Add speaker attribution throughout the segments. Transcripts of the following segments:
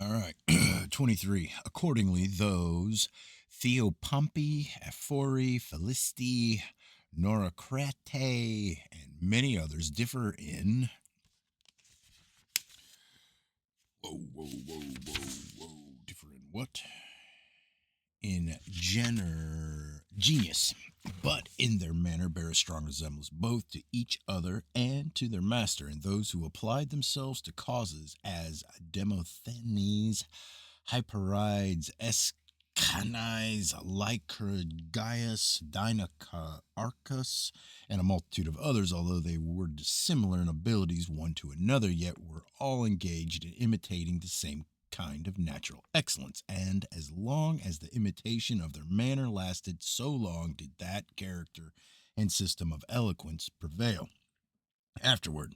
Speaker 1: All right. 23. Accordingly, those Theopompi, Ephori, Philisti, Norocrate, and many others differ in. Whoa. Differ in what? In genius, but in their manner bear a strong resemblance both to each other and to their master, and those who applied themselves to causes as Demosthenes, Hyperides, Escanides, Lycurgus, Dinacarchus, and a multitude of others, although they were dissimilar in abilities one to another, yet were all engaged in imitating the same kind of natural excellence, and as long as the imitation of their manner lasted, so long did that character and system of eloquence prevail. Afterward,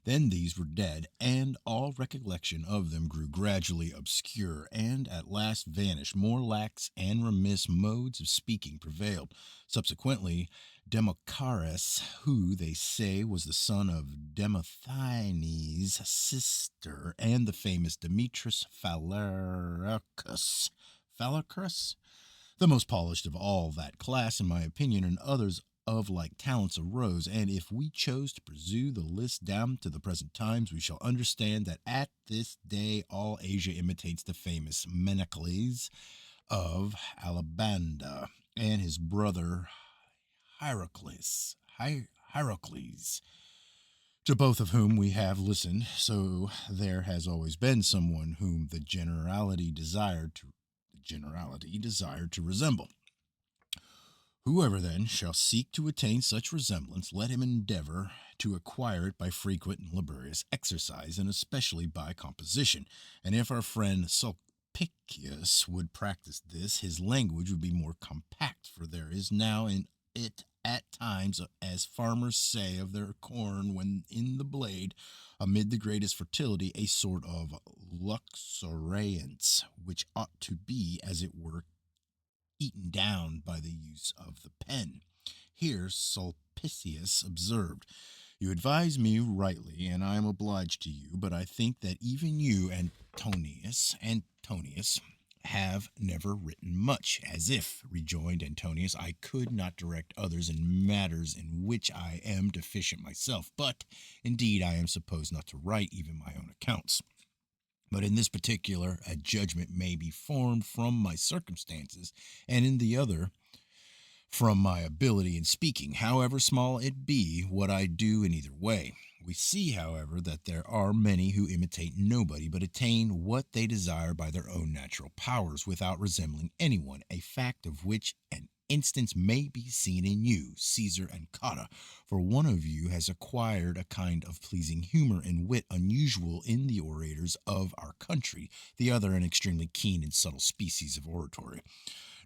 Speaker 1: then these were dead, and all recollection of them grew gradually obscure, and at last vanished. More lax and remiss modes of speaking prevailed. Subsequently, Demochares, who they say was the son of Demosthenes' sister, and the famous Demetrius Phalarchus, the most polished of all that class, in my opinion, and others of like talents arose, and if we chose to pursue the list down to the present times, we shall understand that at this day all Asia imitates the famous Menecles of Alabanda and his brother Hierocles, to both of whom we have listened. So there has always been someone whom the generality desired to resemble. Whoever then shall seek to attain such resemblance, let him endeavor to acquire it by frequent and laborious exercise, and especially by composition. And if our friend Sulpicius would practice this, his language would be more compact, for there is now in it at times, as farmers say of their corn when in the blade, amid the greatest fertility, a sort of luxuriance, which ought to be, as it were, eaten down by the use of the pen. Here Sulpicius observed, "You advise me rightly, and I am obliged to you, but I think that even you, Antonius, have never written much." "As if," rejoined Antonius, "I could not direct others in matters in which I am deficient myself. But, indeed, I am supposed not to write even my own accounts. But in this particular, a judgment may be formed from my circumstances, and in the other, from my ability in speaking, however small it be, what I do in either way. We see, however, that there are many who imitate nobody, but attain what they desire by their own natural powers, without resembling anyone, a fact of which an instance may be seen in you, Caesar and Cotta, for one of you has acquired a kind of pleasing humor and wit unusual in the orators of our country, the other an extremely keen and subtle species of oratory.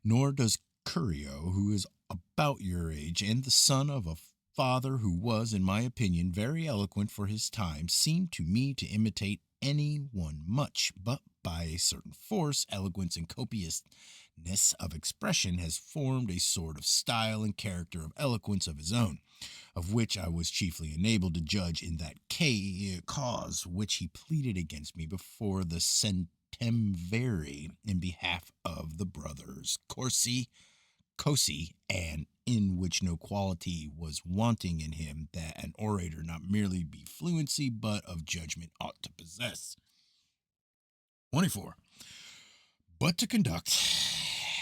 Speaker 1: Nor does Curio, who is about your age, and the son of a father who was, in my opinion, very eloquent for his time, seem to me to imitate any one much, but by a certain force, eloquence, and copiousness of expression has formed a sort of style and character of eloquence of his own, of which I was chiefly enabled to judge in that cause which he pleaded against me before the Centumviri in behalf of the brothers Cosi, and in which no quality was wanting in him that an orator not merely be fluency, but of judgment ought to possess. 24. But to conduct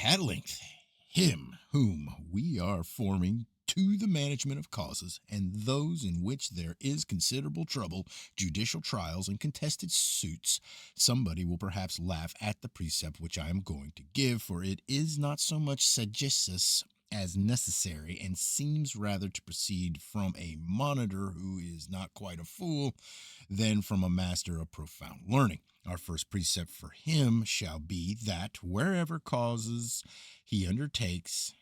Speaker 1: at length him whom we are forming to the management of causes, and those in which there is considerable trouble, judicial trials, and contested suits, somebody will perhaps laugh at the precept which I am going to give, for it is not so much sagacious as necessary, and seems rather to proceed from a monitor who is not quite a fool than from a master of profound learning. Our first precept for him shall be that wherever causes he undertakes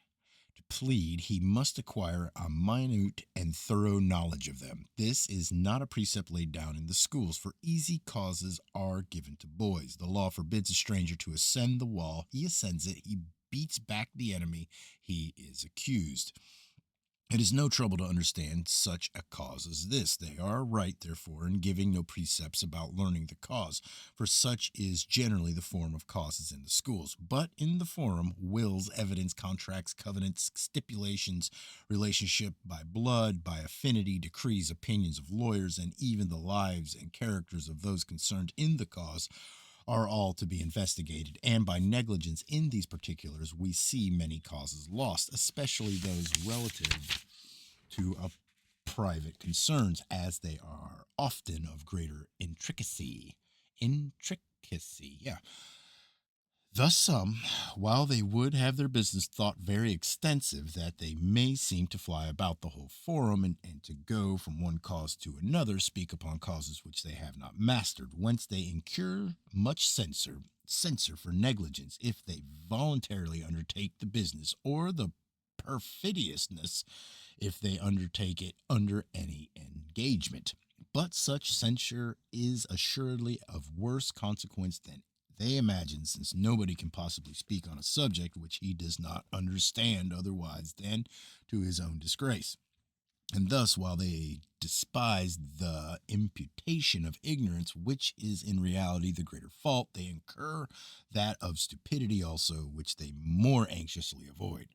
Speaker 1: to plead, he must acquire a minute and thorough knowledge of them. This is not a precept laid down in the schools, for easy causes are given to boys. The law forbids a stranger to ascend the wall. He ascends it, he beats back the enemy, he is accused. It is no trouble to understand such a cause as this. They are right, therefore, in giving no precepts about learning the cause, for such is generally the form of causes in the schools. But in the forum, wills, evidence, contracts, covenants, stipulations, relationship by blood, by affinity, decrees, opinions of lawyers, and even the lives and characters of those concerned in the cause are all to be investigated, and by negligence in these particulars, we see many causes lost, especially those relative to a private concerns, as they are often of greater intricacy. Intricacy, yeah. Thus, some, while they would have their business thought very extensive, that they may seem to fly about the whole forum, and to go from one cause to another, speak upon causes which they have not mastered, whence they incur much censure for negligence, if they voluntarily undertake the business, or the perfidiousness if they undertake it under any engagement. But such censure is assuredly of worse consequence than they imagine, since nobody can possibly speak on a subject which he does not understand otherwise than to his own disgrace. And thus, while they despise the imputation of ignorance, which is in reality the greater fault, they incur that of stupidity also, which they more anxiously avoid.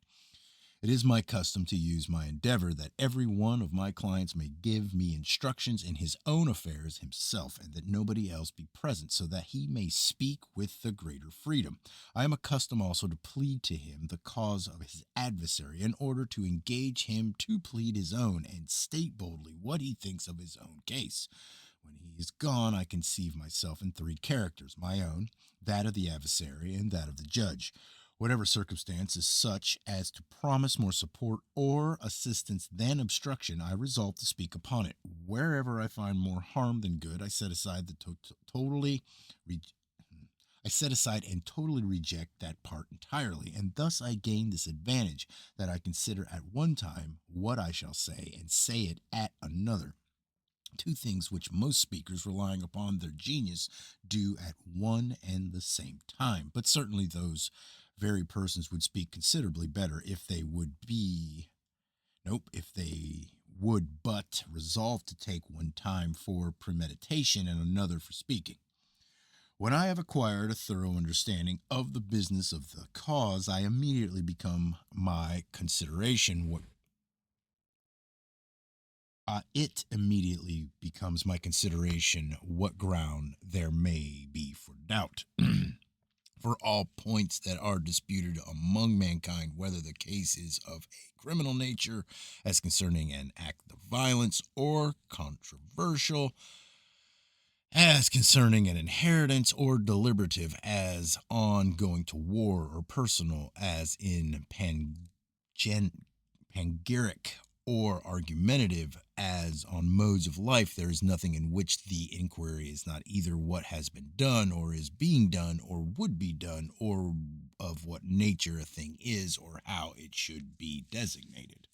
Speaker 1: It is my custom to use my endeavor that every one of my clients may give me instructions in his own affairs himself, and that nobody else be present, so that he may speak with the greater freedom. I am accustomed also to plead to him the cause of his adversary, in order to engage him to plead his own, and state boldly what he thinks of his own case. When he is gone, I conceive myself in three characters: my own, that of the adversary, and that of the judge. Whatever circumstance is such as to promise more support or assistance than obstruction, I resolve to speak upon it. Wherever I find more harm than good, I set aside re- I set aside and totally reject that part entirely, and thus I gain this advantage, that I consider at one time what I shall say, and say it at another, two things which most speakers, relying upon their genius, do at one and the same time. But certainly those very persons would speak considerably better if they would be, if they would but resolve to take one time for premeditation and another for speaking. When I have acquired a thorough understanding of the business of the cause, I immediately become my consideration what it immediately becomes my consideration what ground there may be for doubt. For all points that are disputed among mankind, whether the case is of a criminal nature, as concerning an act of violence, or controversial, as concerning an inheritance, or deliberative, as on going to war, or personal, as in panegyric, or argumentative, as on modes of life, there is nothing in which the inquiry is not either what has been done, or is being done, or would be done, or of what nature a thing is, or how it should be designated.